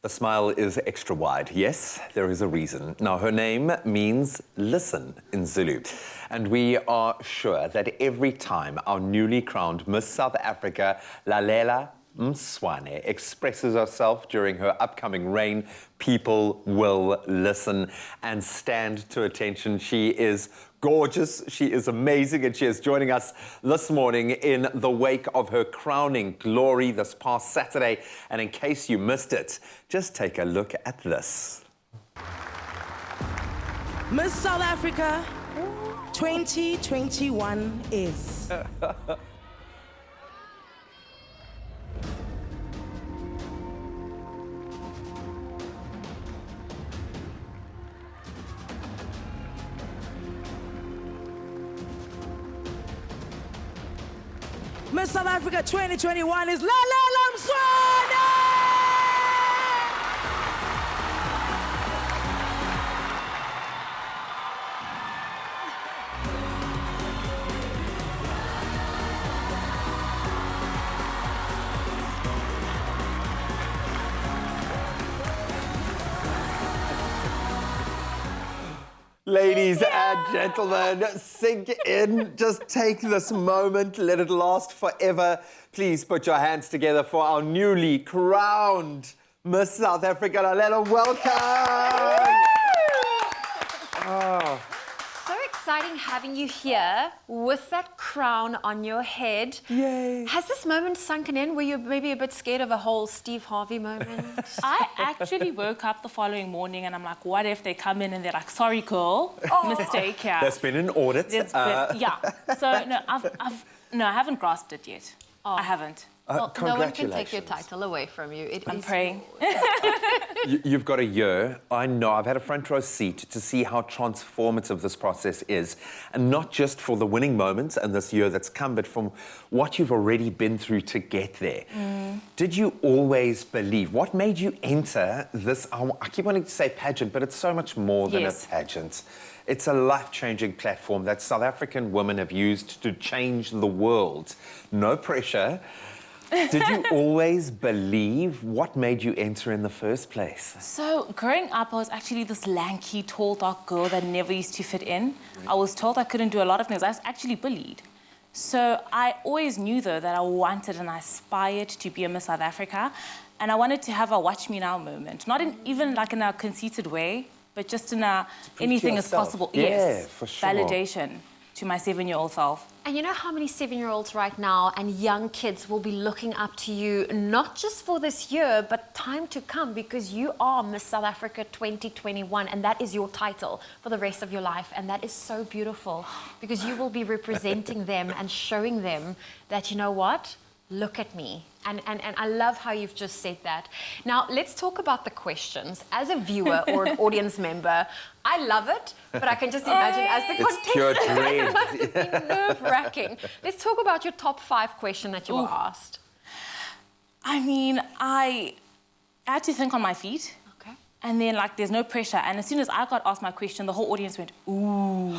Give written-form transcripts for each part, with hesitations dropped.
The smile is extra wide. Yes, there is a reason. Now, her name means listen in Zulu. And we are sure that every time our newly crowned Miss South Africa, Lalela Mswane, expresses herself during her upcoming reign, people will listen and stand to attention. She is gorgeous, she is amazing, and she is joining us this morning in the wake of her crowning glory this past Saturday. And in case you missed it, just take a look at this. Miss South Africa 2021 is... Miss South Africa 2021 is Lalela Mswane! Ladies and gentlemen, sink in. Just take this moment. Let it last forever. Please put your hands together for our newly crowned Miss South Africa. Lalela, welcome. Oh. So exciting having you here with that crown on your head. Yay. Has this moment sunken in? Were you maybe a bit scared of a whole Steve Harvey moment? I actually woke up the following morning and I'm like, what if they come in and they're like, sorry, girl, mistake here. There's been an audit. Yeah. So, no, I haven't grasped it yet. I haven't. Well, no one can take your title away from you. I'm praying. You've got a year. I know. I've had a front row seat to see how transformative this process is. And not just for the winning moments and this year that's come, but from what you've already been through to get there. Did you always believe? What made you enter this, I keep wanting to say pageant, but it's so much more than a pageant. It's a life-changing platform that South African women have used to change the world. No pressure. Did you always believe? What made you enter in the first place? So, growing up, I was actually this lanky, tall, dark girl that never used to fit in. I was told I couldn't do a lot of things. I was actually bullied. So I always knew, though, that I wanted and I aspired to be a Miss South Africa. And I wanted to have a watch me now moment. Not even like in a conceited way, but just in a anything is possible. Yeah, yes, for sure. Validation to my 7-year-old self. And you know how many 7-year-olds right now and young kids will be looking up to you, not just for this year, but time to come, because you are Miss South Africa 2021, and that is your title for the rest of your life. And that is so beautiful, because you will be representing them and showing them that, you know what? Look at me. And I love how you've just said that. Now, let's talk about the questions. As a viewer or an audience member, I love it, but I can just imagine as the contestant, pure dread. it must have been nerve-wracking. Let's talk about your top 5 question that you were asked. I mean, I had to think on my feet. Okay. And then, like, there's no pressure. And as soon as I got asked my question, the whole audience went, ooh.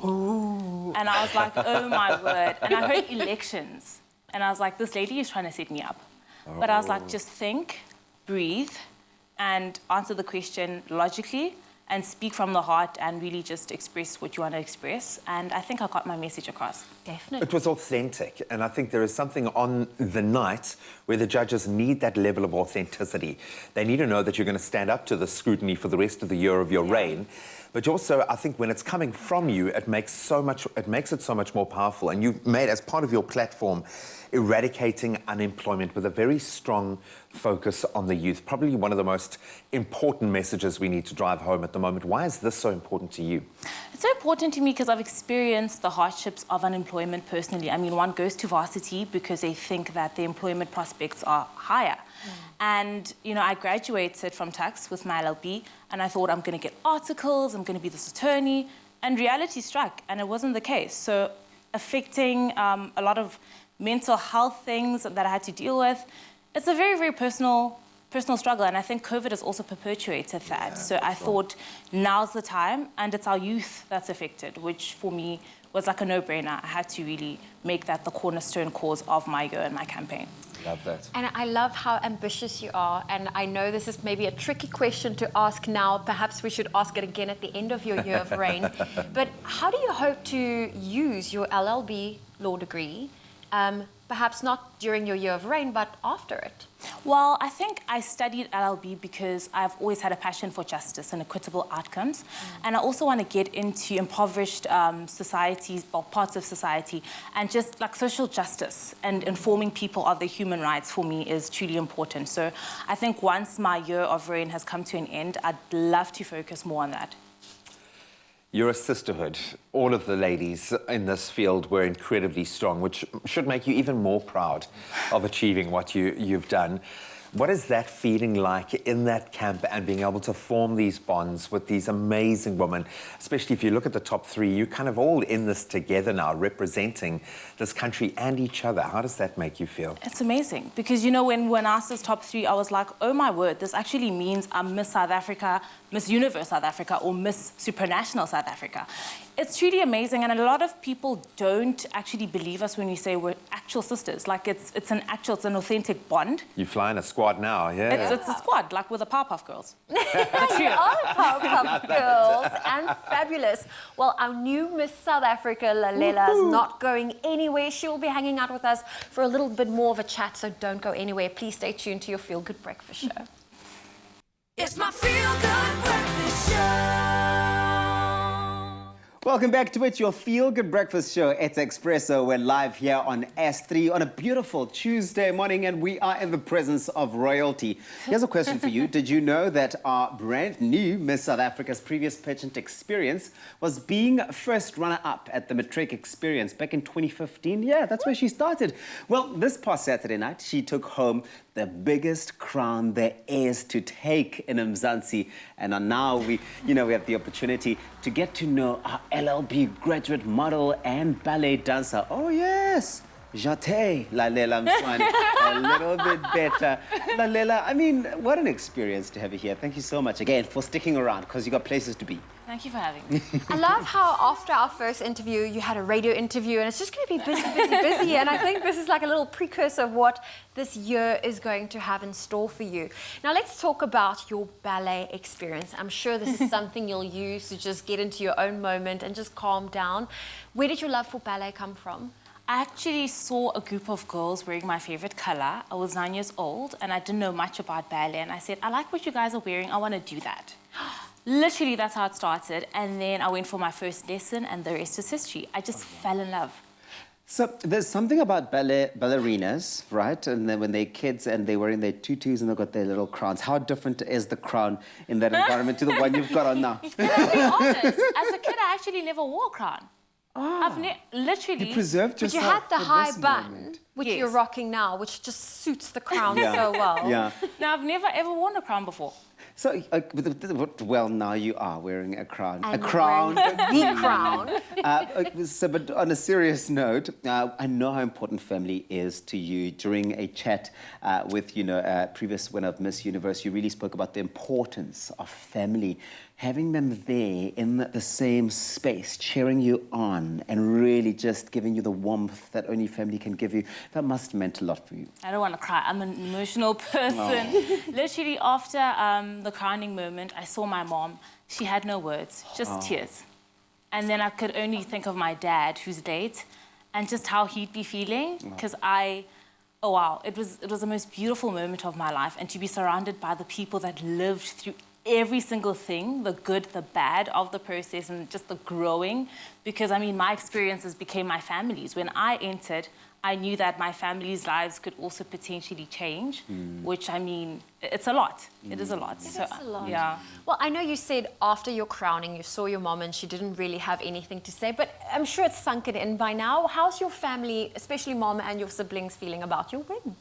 Ooh. And I was like, oh, my word. And I heard elections. And I was like, this lady is trying to set me up. But I was like, just think, breathe, and answer the question logically, and speak from the heart, and really just express what you want to express. And I think I got my message across. Definitely. It was authentic, and I think there is something on the night where the judges need that level of authenticity. They need to know that you're going to stand up to the scrutiny for the rest of the year of your reign. But also, I think when it's coming from you, it makes it so much more powerful. And you've made, as part of your platform, eradicating unemployment with a very strong focus on the youth. Probably one of the most important messages we need to drive home at the moment. Why is this so important to you? It's so important to me because I've experienced the hardships of unemployment personally. I mean, one goes to varsity because they think that the employment prospects are higher. And, you know, I graduated from tax with my LLB, and I thought I'm going to get articles, I'm going to be this attorney, and reality struck, and it wasn't the case. So affecting a lot of mental health things that I had to deal with, it's a very, very personal struggle, and I think COVID has also perpetuated that. So I thought, now's the time, and it's our youth that's affected, which for me was like a no-brainer. I had to really make that the cornerstone cause of my year and my campaign. Love that. And I love how ambitious you are. And I know this is maybe a tricky question to ask now. Perhaps we should ask it again at the end of your year of reign. But how do you hope to use your LLB law degree, perhaps not during your year of reign, but after it? Well, I think I studied LLB because I've always had a passion for justice and equitable outcomes. And I also want to get into impoverished societies or parts of society, and just like social justice and informing people of their human rights for me is truly important. So I think once my year of reign has come to an end, I'd love to focus more on that. You're a sisterhood. All of the ladies in this field were incredibly strong, which should make you even more proud of achieving what you've done. What is that feeling like in that camp and being able to form these bonds with these amazing women? Especially if you look at the top three, you're kind of all in this together now, representing this country and each other. How does that make you feel? It's amazing because, you know, when I asked this top three, I was like, oh my word, this actually means I'm Miss South Africa, Miss Universe South Africa, or Miss Supranational South Africa. It's truly amazing, and a lot of people don't actually believe us when we say we're actual sisters. Like, it's an authentic bond. You fly in a squad now, yeah. It's a squad, like with the Powerpuff Girls. You are Powerpuff Girls and fabulous. Well, our new Miss South Africa, Lalela, is not going anywhere. She will be hanging out with us for a little bit more of a chat, so don't go anywhere. Please stay tuned to your Feel Good Breakfast Show. It's my Feel Good Breakfast Show. Welcome back to it, your Feel Good Breakfast Show. It's Expresso. We're live here on S3 on a beautiful Tuesday morning, and we are in the presence of royalty. Here's a question for you. Did you know that our brand new Miss South Africa's previous pageant experience was being first runner-up at the Matric Experience back in 2015? Yeah, that's where she started. Well, this past Saturday night, she took home the biggest crown there is to take in Mzansi. And now we have the opportunity to get to know our LLB graduate model and ballet dancer. Oh, yes. Jate, Lalela Mswane, a little bit better. Lalela, I mean, what an experience to have you here. Thank you so much again for sticking around, because you got places to be. Thank you for having me. I love how after our first interview, you had a radio interview, and it's just going to be busy, busy, busy. And I think this is like a little precursor of what this year is going to have in store for you. Now, let's talk about your ballet experience. I'm sure this is something you'll use to just get into your own moment and just calm down. Where did your love for ballet come from? I actually saw a group of girls wearing my favorite color. I was 9 years old and I didn't know much about ballet. And I said, I like what you guys are wearing. I want to do that. Literally, that's how it started. And then I went for my first lesson and the rest is history. I just fell in love. So there's something about ballerinas, right? And then when they're kids and they're wearing their tutus and they've got their little crowns, how different is the crown in that environment to the one you've got on now? To be honest, as a kid, I actually never wore a crown. I've literally... You preserved But you yourself had the for high this bun, moment. which Yes. you're rocking now, which just suits the crown so well. Yeah. No, I've never ever worn a crown before. So, well, now you are wearing a crown. And a crown. The crown. But on a serious note, I know how important family is to you. During a chat with, previous winner of Miss Universe, you really spoke about the importance of family. Having them there in the same space, cheering you on, and really just giving you the warmth that only family can give you, that must have meant a lot for you. I don't want to cry. I'm an emotional person. Literally, after the crowning moment, I saw my mom. She had no words, just tears. And then I could only think of my dad, who's late, and just how he'd be feeling. Because oh wow, it was the most beautiful moment of my life. And to be surrounded by the people that lived through every single thing, the good, the bad of the process, and just the growing. Because, I mean, my experiences became my family's. When I entered, I knew that my family's lives could also potentially change, which, I mean, it's a lot. It is a lot. It is a lot. Yeah. Well, I know you said after your crowning, you saw your mom and she didn't really have anything to say, but I'm sure it's sunken in by now. How's your family, especially mom and your siblings, feeling about your win?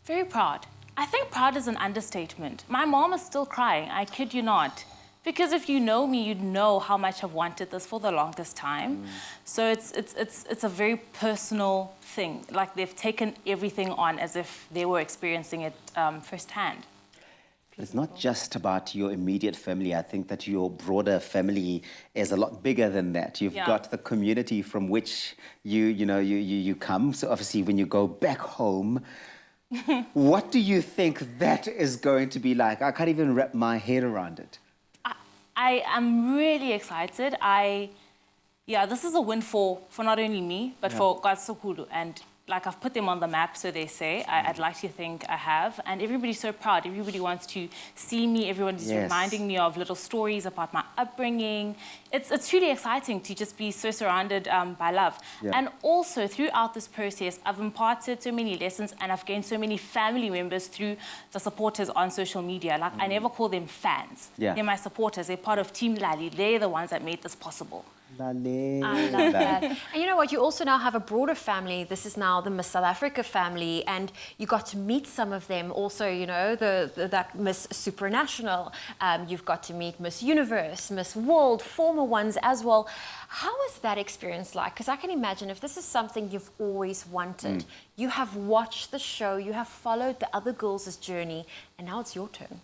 Very proud. I think proud is an understatement. My mom is still crying, I kid you not. Because if you know me, you'd know how much I've wanted this for the longest time. So it's a very personal thing. Like, they've taken everything on as if they were experiencing it firsthand. It's not just about your immediate family. I think that your broader family is a lot bigger than that. You've got the community from which you come. So obviously, when you go back home, What do you think that is going to be like? I can't even wrap my head around it. I am really excited. Yeah, this is a win for not only me, but for Gatsukulu. And like, I've put them on the map, so they say. I'd like to think I have. And everybody's so proud. Everybody wants to see me. Everyone's reminding me of little stories about my upbringing. It's truly exciting to just be so surrounded by love. Yeah. And also, throughout this process, I've imparted so many lessons and I've gained so many family members through the supporters on social media. Like, I never call them fans. Yeah. They're my supporters. They're part of Team Lali. They're the ones that made this possible. Lalela. I love that. And you know what? You also now have a broader family. This is now the Miss South Africa family, and you got to meet some of them. Also, you know, that Miss Supranational. You've got to meet Miss Universe, Miss World, former ones as well. How was that experience like? Because I can imagine if this is something you've always wanted, you have watched the show, you have followed the other girls' journey, and now it's your turn.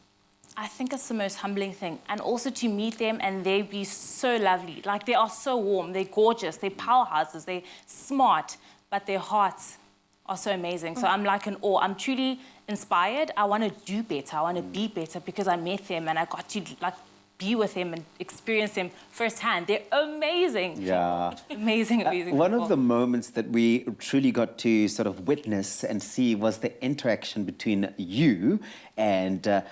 I think it's the most humbling thing. And also to meet them and they be so lovely. Like, they are so warm, they're gorgeous, they're powerhouses, they're smart, but their hearts are so amazing. So I'm like in awe. I'm truly inspired. I want to do better. I want to be better because I met them and I got to like be with them and experience them firsthand. They're amazing. Yeah. Amazing, amazing. One people. of the moments that we truly got to sort of witness and see was the interaction between you and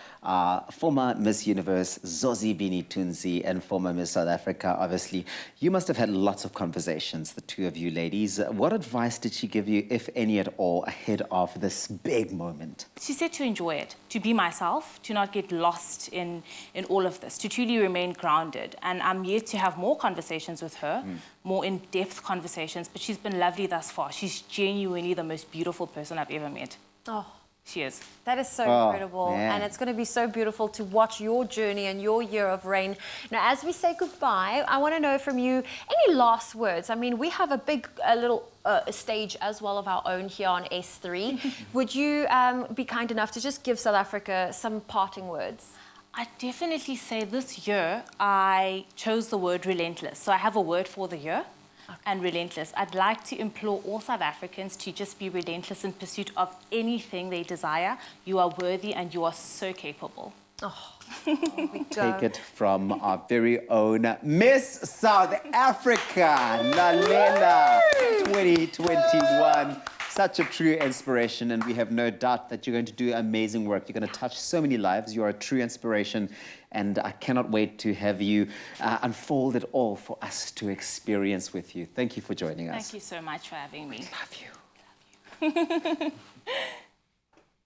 former Miss Universe Zozibini Tunzi and former Miss South Africa. Obviously, you must have had lots of conversations, the two of you ladies. What advice did she give you, if any at all, ahead of this big moment? She said to enjoy it, to be myself, to not get lost in all of this, to truly remain grounded. And I'm yet to have more conversations with her, more in-depth conversations, but she's been lovely thus far. She's genuinely the most beautiful person I've ever met. Oh. She is. That is so incredible. man. And it's going to be so beautiful to watch your journey and your year of reign. Now, as we say goodbye, I want to know from you, any last words? I mean, we have a little stage as well of our own here on S3. Would you be kind enough to just give South Africa some parting words? I definitely say this year I chose the word relentless. So I have a word for the year. And relentless. I'd like to implore all South Africans to just be relentless in pursuit of anything they desire. You are worthy and you are so capable. Oh, there we go. Take it from our very own Miss South Africa, Lalela 2021. Such a true inspiration, and we have no doubt that you're going to do amazing work. You're going to touch so many lives. You are a true inspiration, and I cannot wait to have you unfold it all for us to experience with you. Thank you for joining us. Thank you so much for having me. Love you.